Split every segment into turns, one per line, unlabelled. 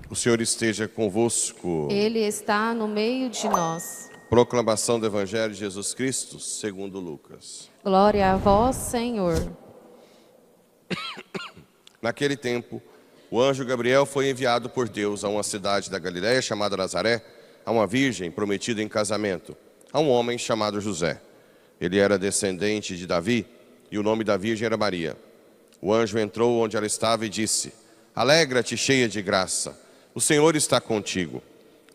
O Senhor esteja convosco.
Ele está no meio de nós.
Proclamação do Evangelho de Jesus Cristo, segundo Lucas.
Glória a vós, Senhor.
Naquele tempo, o anjo Gabriel foi enviado por Deus a uma cidade da Galiléia chamada Nazaré, a uma virgem prometida em casamento, a um homem chamado José. Ele era descendente de Davi e o nome da virgem era Maria. O anjo entrou onde ela estava e disse: Alegra-te, cheia de graça, o Senhor está contigo.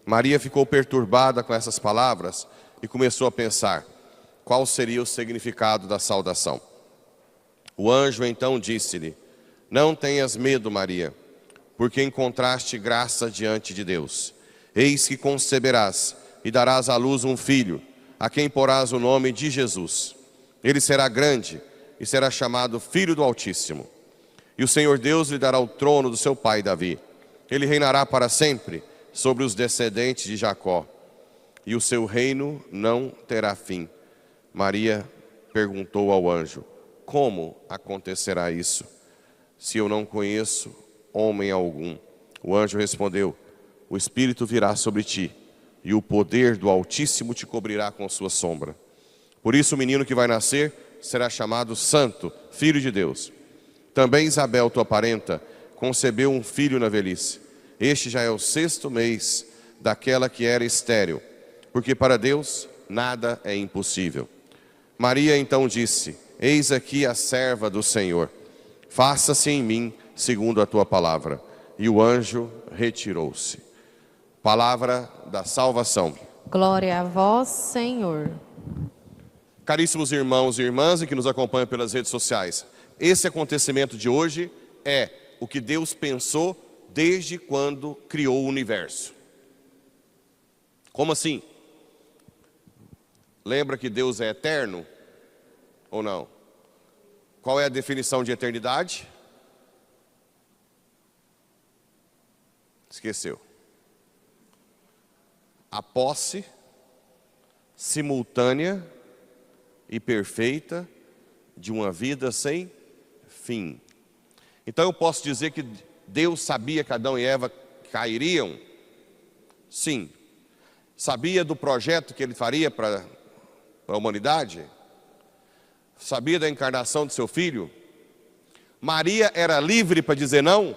Maria ficou perturbada com essas palavras e começou a pensar qual seria o significado da saudação. O anjo então disse-lhe: Não tenhas medo, Maria, porque encontraste graça diante de Deus. Eis que conceberás e darás à luz um filho, a quem porás o nome de Jesus. Ele será grande e será chamado Filho do Altíssimo. E o Senhor Deus lhe dará o trono do seu pai Davi. Ele reinará para sempre sobre os descendentes de Jacó, e o seu reino não terá fim. Maria perguntou ao anjo: Como acontecerá isso, se eu não conheço homem algum? O anjo respondeu: O Espírito virá sobre ti, e o poder do Altíssimo te cobrirá com sua sombra. Por isso o menino que vai nascer será chamado Santo, Filho de Deus. Também Isabel, tua parenta, concebeu um filho na velhice. Este já é o 6º mês daquela que era estéril, porque para Deus nada é impossível. Maria então disse: Eis aqui a serva do Senhor. Faça-se em mim segundo a tua palavra. E o anjo retirou-se. Palavra da salvação.
Glória a vós, Senhor.
Caríssimos irmãos e irmãs e que nos acompanham pelas redes sociais, esse acontecimento de hoje é o que Deus pensou desde quando criou o universo. Como assim? Lembra que Deus é eterno? Ou não? Qual é a definição de eternidade? Esqueceu. A posse simultânea e perfeita de uma vida sem fim. Então eu posso dizer que Deus sabia que Adão e Eva cairiam? Sim. Sabia do projeto que ele faria para a humanidade? Sabia da encarnação de seu filho? Maria era livre para dizer não?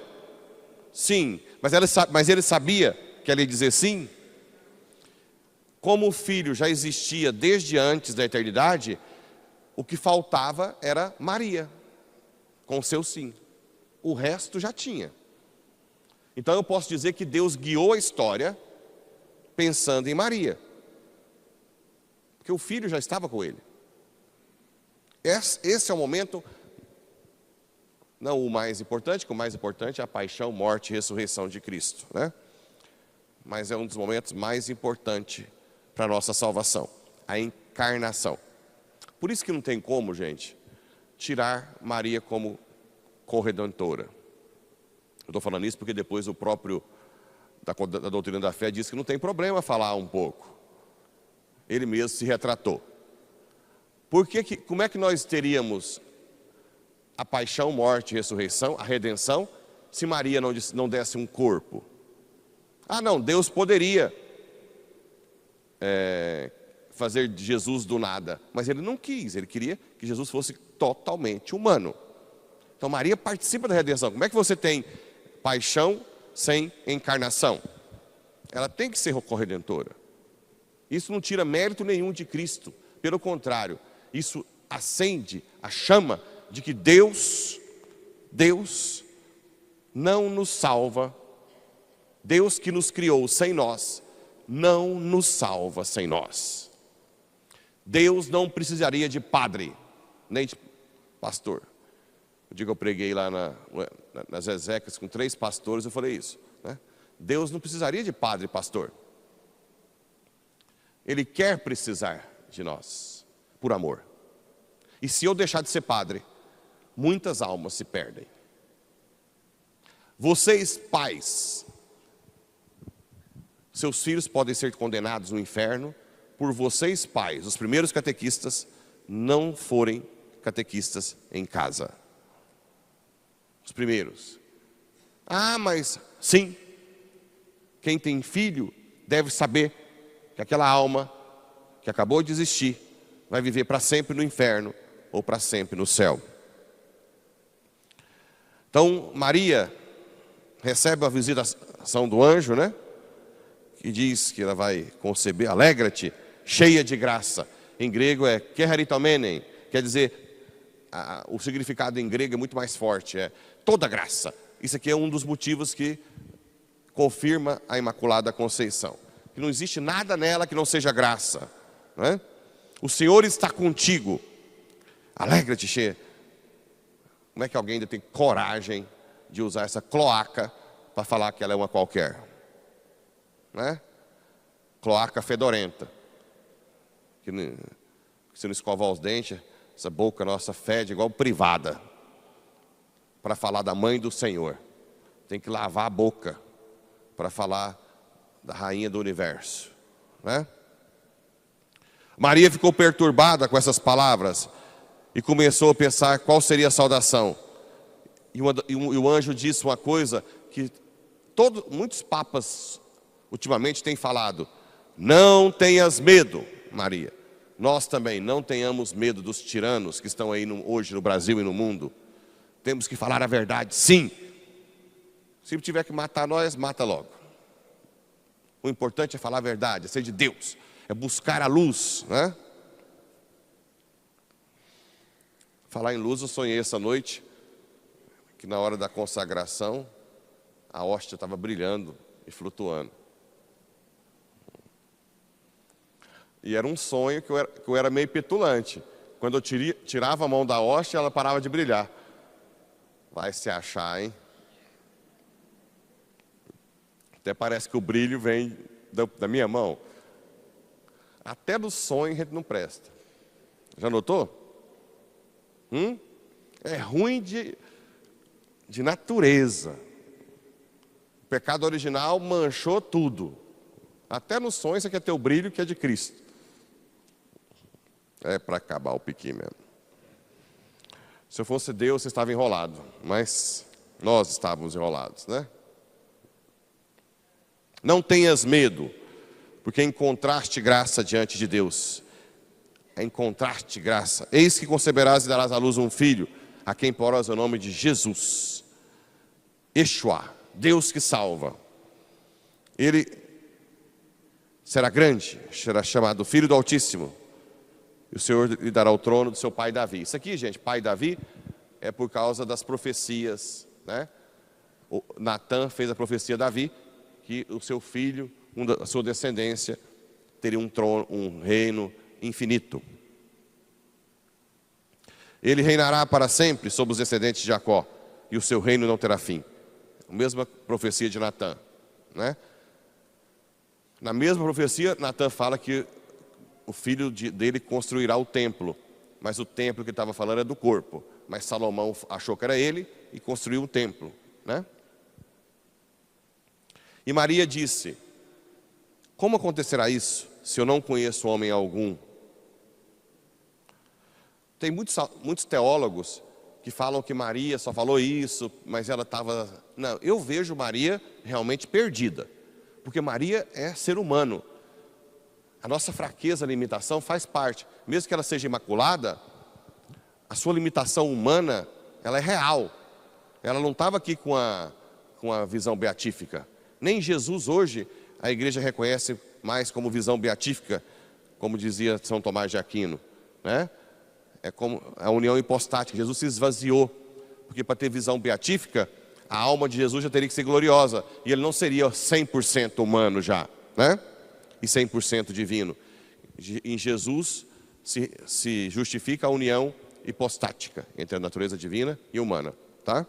Sim. Mas ele sabia que ela ia dizer sim? Como o filho já existia desde antes da eternidade, o que faltava era Maria, com seu sim. O resto já tinha. Então eu posso dizer que Deus guiou a história pensando em Maria, porque o filho já estava com ele. Esse é o momento, não o mais importante, que o mais importante é a paixão, morte e ressurreição de Cristo, né? Mas é um dos momentos mais importantes para a nossa salvação, a encarnação. Por isso que não tem como, gente, tirar Maria como corredentora. Eu estou falando isso porque depois o próprio da doutrina da fé diz que não tem problema falar um pouco. Ele mesmo se retratou. Como é que nós teríamos a paixão, morte e ressurreição, a redenção, se Maria não desse um corpo? Ah não, Deus poderia fazer de Jesus do nada, mas ele não quis, ele queria que Jesus fosse totalmente humano. Então Maria participa da redenção. Como é que você tem paixão sem encarnação? Ela tem que ser corredentora. Isso não tira mérito nenhum de Cristo. Pelo contrário, isso acende a chama de que Deus não nos salva. Deus que nos criou sem nós, não nos salva sem nós. Deus não precisaria de padre, nem de pastor. O dia que eu preguei lá nas Ezéquias com 3 pastores, eu falei isso, né? Deus não precisaria de padre e pastor. Ele quer precisar de nós, por amor. E se eu deixar de ser padre, muitas almas se perdem. Vocês, pais, seus filhos podem ser condenados no inferno por vocês, pais, os primeiros catequistas, não forem catequistas em casa. Os primeiros. Ah, mas sim, quem tem filho deve saber que aquela alma que acabou de existir vai viver para sempre no inferno ou para sempre no céu. Então, Maria recebe a visitação do anjo, né? Que diz que ela vai conceber, alegra-te, cheia de graça. Em grego é keharitomenen, quer dizer, o significado em grego é muito mais forte, é toda graça. Isso aqui é um dos motivos que confirma a Imaculada Conceição. Que não existe nada nela que não seja graça, não é? O Senhor está contigo. Alegra-te, cheia. Como é que alguém ainda tem coragem de usar essa cloaca para falar que ela é uma qualquer? Né? Cloaca fedorenta. Que se não escovar os dentes, essa boca nossa fede igual privada. Para falar da mãe do Senhor. Tem que lavar a boca para falar da rainha do universo. Né? Maria ficou perturbada com essas palavras e começou a pensar qual seria a saudação. E o anjo disse uma coisa que muitos papas ultimamente têm falado: não tenhas medo, Maria. Nós também não tenhamos medo dos tiranos que estão aí hoje no Brasil e no mundo. Temos que falar a verdade, sim. Se tiver que matar nós, mata logo. O importante é falar a verdade, é ser de Deus, é buscar a luz, né? Falar em luz, eu sonhei essa noite que na hora da consagração a hóstia estava brilhando e flutuando. E era um sonho que eu era meio petulante. Quando eu tirava a mão da hóstia, ela parava de brilhar. Vai se achar, hein? Até parece que o brilho vem da minha mão. Até no sonho a gente não presta. Já notou? É ruim de natureza. O pecado original manchou tudo. Até no sonho você quer ter o brilho que é de Cristo. É para acabar o piqui mesmo. Se eu fosse Deus, você estava enrolado. Mas nós estávamos enrolados, né? Não tenhas medo, porque encontraste graça diante de Deus. Encontraste graça. Eis que conceberás e darás à luz um filho, a quem porás o nome de Jesus. Yeshua, Deus que salva. Ele será grande, será chamado Filho do Altíssimo. E o Senhor lhe dará o trono do seu pai Davi. Isso aqui, gente, pai Davi, é por causa das profecias, né? Natã fez a profecia a Davi, que o seu filho, a sua descendência, teria um trono, um reino infinito. Ele reinará para sempre sobre os descendentes de Jacó, e o seu reino não terá fim. A mesma profecia de Natã, né? Na mesma profecia, Natã fala que o filho dele construirá o templo, mas o templo que ele estava falando é do corpo. Mas Salomão achou que era ele e construiu um templo, né? E Maria disse: como acontecerá isso, se eu não conheço homem algum? Tem muitos teólogos que falam que Maria só falou isso, mas ela estava... Não, eu vejo Maria realmente perdida, porque Maria é ser humano. A nossa fraqueza, a limitação faz parte. Mesmo que ela seja imaculada, a sua limitação humana, ela é real. Ela não estava aqui com a visão beatífica. Nem Jesus hoje a igreja reconhece mais como visão beatífica, como dizia São Tomás de Aquino, né? É como a união hipostática. Jesus se esvaziou, porque para ter visão beatífica, a alma de Jesus já teria que ser gloriosa, e ele não seria 100% humano já, né? E 100% divino. Em Jesus se justifica a união hipostática entre a natureza divina e humana, tá?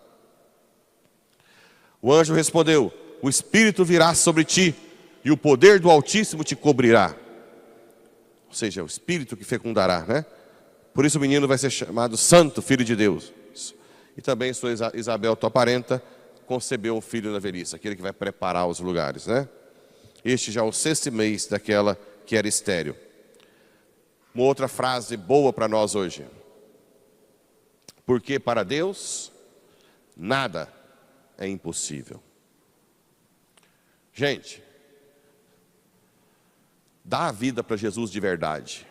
O anjo respondeu: o Espírito virá sobre ti, e o poder do Altíssimo te cobrirá. Ou seja, o Espírito que fecundará, né? Por isso o menino vai ser chamado Santo, Filho de Deus. E também sua Isabel, tua parenta, concebeu um filho na velhice, aquele que vai preparar os lugares, né? Este já é o 6º mês daquela que era estéril. Uma outra frase boa para nós hoje. Porque para Deus, nada é impossível. Gente, dá a vida para Jesus de verdade.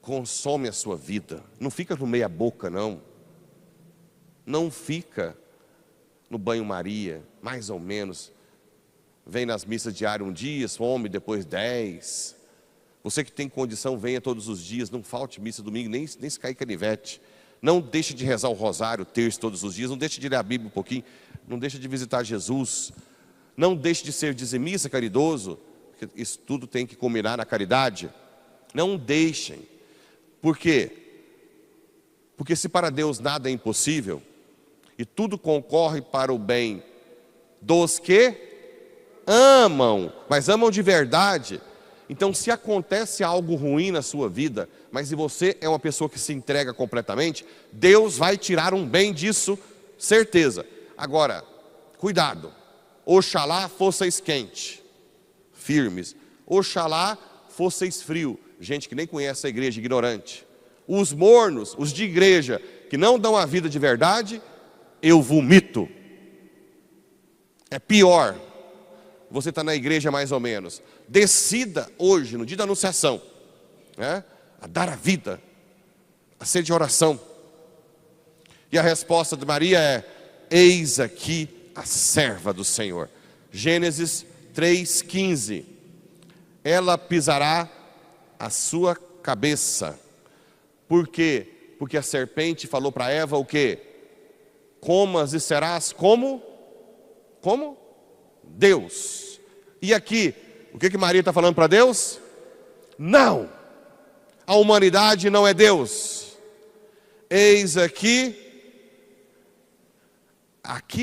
Consome a sua vida. Não fica no meia boca, não. Não fica no banho-maria, mais ou menos. Vem nas missas diárias um dia, some, depois 10. Você que tem condição, venha todos os dias. Não falte missa domingo, nem se cair canivete. Não deixe de rezar o rosário, o terço todos os dias. Não deixe de ler a Bíblia um pouquinho. Não deixe de visitar Jesus. Não deixe de ser dizimista, caridoso. Porque isso tudo tem que culminar na caridade. Não deixem. Por quê? Porque se para Deus nada é impossível, e tudo concorre para o bem dos que amam, mas amam de verdade. Então, se acontece algo ruim na sua vida, mas se você é uma pessoa que se entrega completamente, Deus vai tirar um bem disso, certeza. Agora, cuidado. Oxalá fosseis quente, firmes. Oxalá fosseis frio. Gente que nem conhece a igreja, ignorante. Os mornos, os de igreja, que não dão a vida de verdade, eu vomito. É pior. Você está na igreja mais ou menos. Decida hoje, no dia da anunciação, né, a dar a vida, a ser de oração. E a resposta de Maria é: eis aqui a serva do Senhor. Gênesis 3,15. Ela pisará a sua cabeça. Por quê? Porque a serpente falou para Eva o quê? Comas e serás como? Como? Deus. E aqui, o que Maria está falando para Deus? Não, a humanidade não é Deus. Eis aqui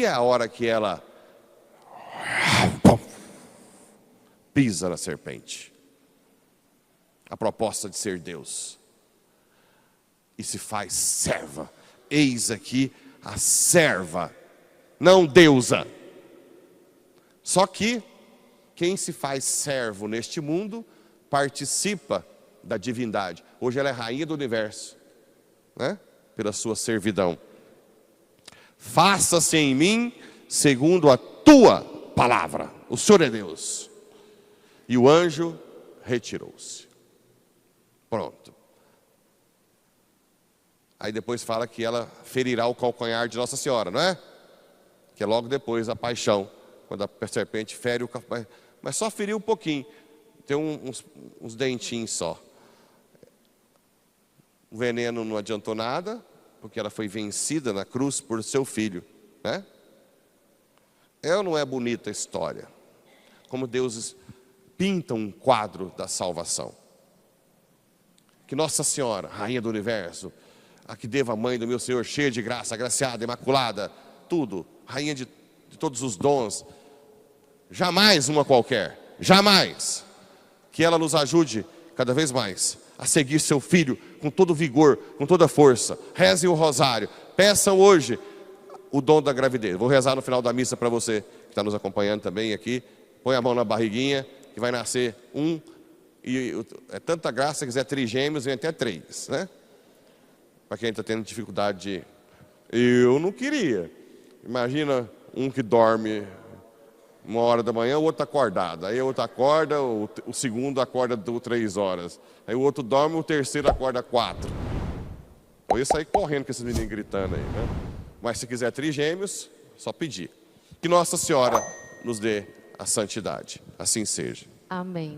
é a hora que ela pisa na serpente. A proposta de ser Deus. E se faz serva. Eis aqui a serva, não deusa. Só que quem se faz servo neste mundo participa da divindade. Hoje ela é rainha do universo, né? Pela sua servidão. Faça-se em mim segundo a tua palavra. O Senhor é Deus. E o anjo retirou-se. Pronto. Aí depois fala que ela ferirá o calcanhar de Nossa Senhora, não é? Que é logo depois da paixão, quando a serpente fere o calcanhar. Mas só feriu um pouquinho. Tem uns dentinhos só. O veneno não adiantou nada, porque ela foi vencida na cruz por seu filho, né? É ou não é bonita a história? Como Deus pinta um quadro da salvação. Que Nossa Senhora, Rainha do Universo, a que deva a mãe do meu Senhor, cheia de graça, agraciada, imaculada, tudo, rainha de todos os dons, jamais uma qualquer, jamais, que ela nos ajude cada vez mais a seguir seu filho com todo vigor, com toda força. Rezem o rosário, peçam hoje o dom da gravidez. Vou rezar no final da missa para você que está nos acompanhando também aqui. Põe a mão na barriguinha que vai nascer um, e é tanta graça, se quiser trigêmeos, vem até 3, né? Para quem está tendo dificuldade eu não queria. Imagina um que dorme 1h da manhã, o outro acordado. Aí o outro acorda, o segundo acorda 3 horas. Aí o outro dorme, o terceiro acorda 4. Eu ia sair correndo com esses meninos gritando aí, né? Mas se quiser trigêmeos, só pedir. Que Nossa Senhora nos dê a santidade. Assim seja.
Amém.